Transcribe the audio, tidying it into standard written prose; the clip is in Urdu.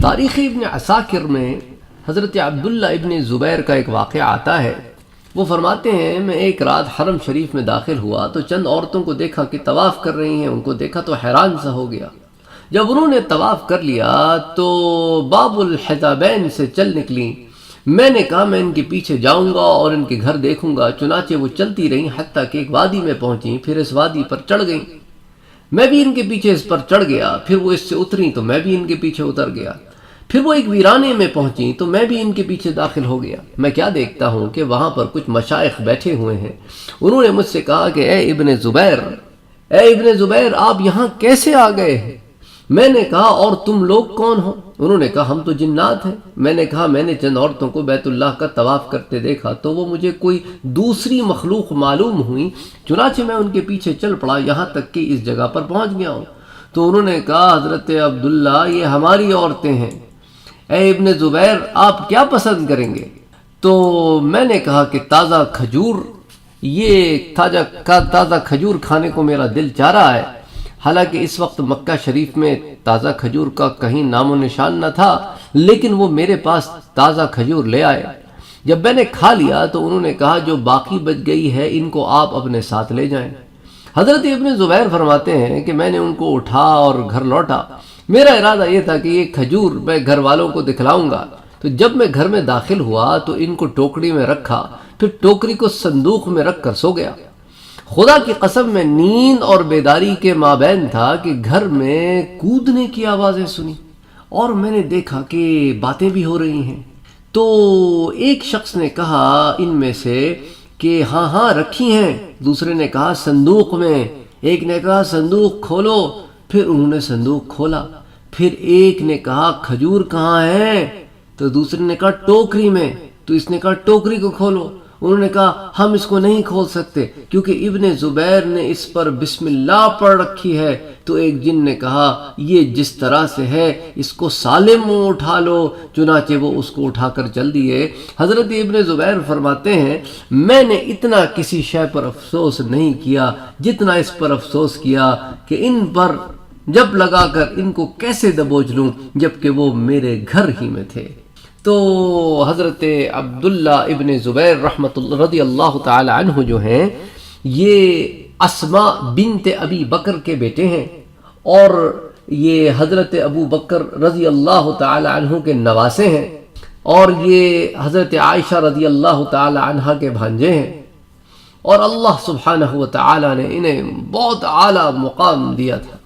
تاریخ ابن عساکر میں حضرت عبداللہ ابن زبیر کا ایک واقعہ آتا ہے۔ وہ فرماتے ہیں میں ایک رات حرم شریف میں داخل ہوا تو چند عورتوں کو دیکھا کہ طواف کر رہی ہیں۔ ان کو دیکھا تو حیران سا ہو گیا۔ جب انہوں نے طواف کر لیا تو باب الحجابین سے چل نکلیں۔ میں نے کہا میں ان کے پیچھے جاؤں گا اور ان کے گھر دیکھوں گا۔ چنانچہ وہ چلتی رہیں حتیٰ کہ ایک وادی میں پہنچیں، پھر اس وادی پر چڑھ گئیں۔ میں بھی ان کے پیچھے اس پر چڑھ گیا، پھر وہ اس سے اتریں تو میں بھی ان کے پیچھے اتر گیا۔ پھر وہ ایک ویرانے میں پہنچیں تو میں بھی ان کے پیچھے داخل ہو گیا۔ میں کیا دیکھتا ہوں کہ وہاں پر کچھ مشائخ بیٹھے ہوئے ہیں۔ انہوں نے مجھ سے کہا کہ اے ابن زبیر آپ یہاں کیسے آ گئے ہیں؟ میں نے کہا اور تم لوگ کون ہو؟ انہوں نے کہا ہم تو جنات ہیں۔ میں نے کہا میں نے چند عورتوں کو بیت اللہ کا طواف کرتے دیکھا تو وہ مجھے کوئی دوسری مخلوق معلوم ہوئی، چنانچہ میں ان کے پیچھے چل پڑا یہاں تک کہ اس جگہ پر پہنچ گیا ہوں۔ تو انہوں نے کہا حضرت عبداللہ یہ ہماری عورتیں ہیں، اے ابن زبیر آپ کیا پسند کریں گے؟ تو میں نے کہا کہ تازہ کھجور کھانے کو میرا دل چاہ رہا ہے۔ حالانکہ اس وقت مکہ شریف میں تازہ کھجور کا کہیں نام و نشان نہ تھا، لیکن وہ میرے پاس تازہ کھجور لے آئے۔ جب میں نے کھا لیا تو انہوں نے کہا جو باقی بچ گئی ہے ان کو آپ اپنے ساتھ لے جائیں۔ حضرت ابن زبیر فرماتے ہیں کہ میں نے ان کو اٹھا اور گھر لوٹا۔ میرا ارادہ یہ تھا کہ یہ کھجور میں گھر والوں کو دکھلاؤں گا۔ تو جب میں گھر میں داخل ہوا تو ان کو ٹوکری میں رکھا، پھر ٹوکری کو صندوق میں رکھ کر سو گیا۔ خدا کی قسم میں نیند اور بیداری کے مابین تھا کہ گھر میں کودنے کی آوازیں سنی اور میں نے دیکھا کہ باتیں بھی ہو رہی ہیں۔ تو ایک شخص نے کہا ان میں سے کہ ہاں رکھی ہیں۔ دوسرے نے کہا صندوق میں۔ ایک نے کہا صندوق کھولو۔ پھر انہوں نے صندوق کھولا۔ پھر ایک نے کہا کھجور کہاں ہیں؟ تو دوسرے نے کہا ٹوکری میں۔ تو اس نے کہا ٹوکری کو کھولو۔ انہوں نے کہا ہم اس کو نہیں کھول سکتے کیونکہ ابن زبیر نے اس پر بسم اللہ پڑھ رکھی ہے۔ تو ایک جن نے کہا یہ جس طرح سے ہے اس کو سالم اٹھا لو۔ چنانچہ وہ اس کو اٹھا کر چل دیے۔ حضرت ابن زبیر فرماتے ہیں میں نے اتنا کسی شے پر افسوس نہیں کیا جتنا اس پر افسوس کیا کہ ان پر جب لگا کر ان کو کیسے دبوچ لوں جبکہ وہ میرے گھر ہی میں تھے۔ تو حضرت عبداللہ ابن زبیر رضی اللہ تعالی عنہ جو ہیں یہ اسماء بنت ابی بکر کے بیٹے ہیں اور یہ حضرت ابو بکر رضی اللہ تعالی عنہ کے نواسے ہیں اور یہ حضرت عائشہ رضی اللہ تعالی عنہ کے بھانجے ہیں اور اللہ سبحانہ و تعالی نے انہیں بہت اعلیٰ مقام دیا تھا۔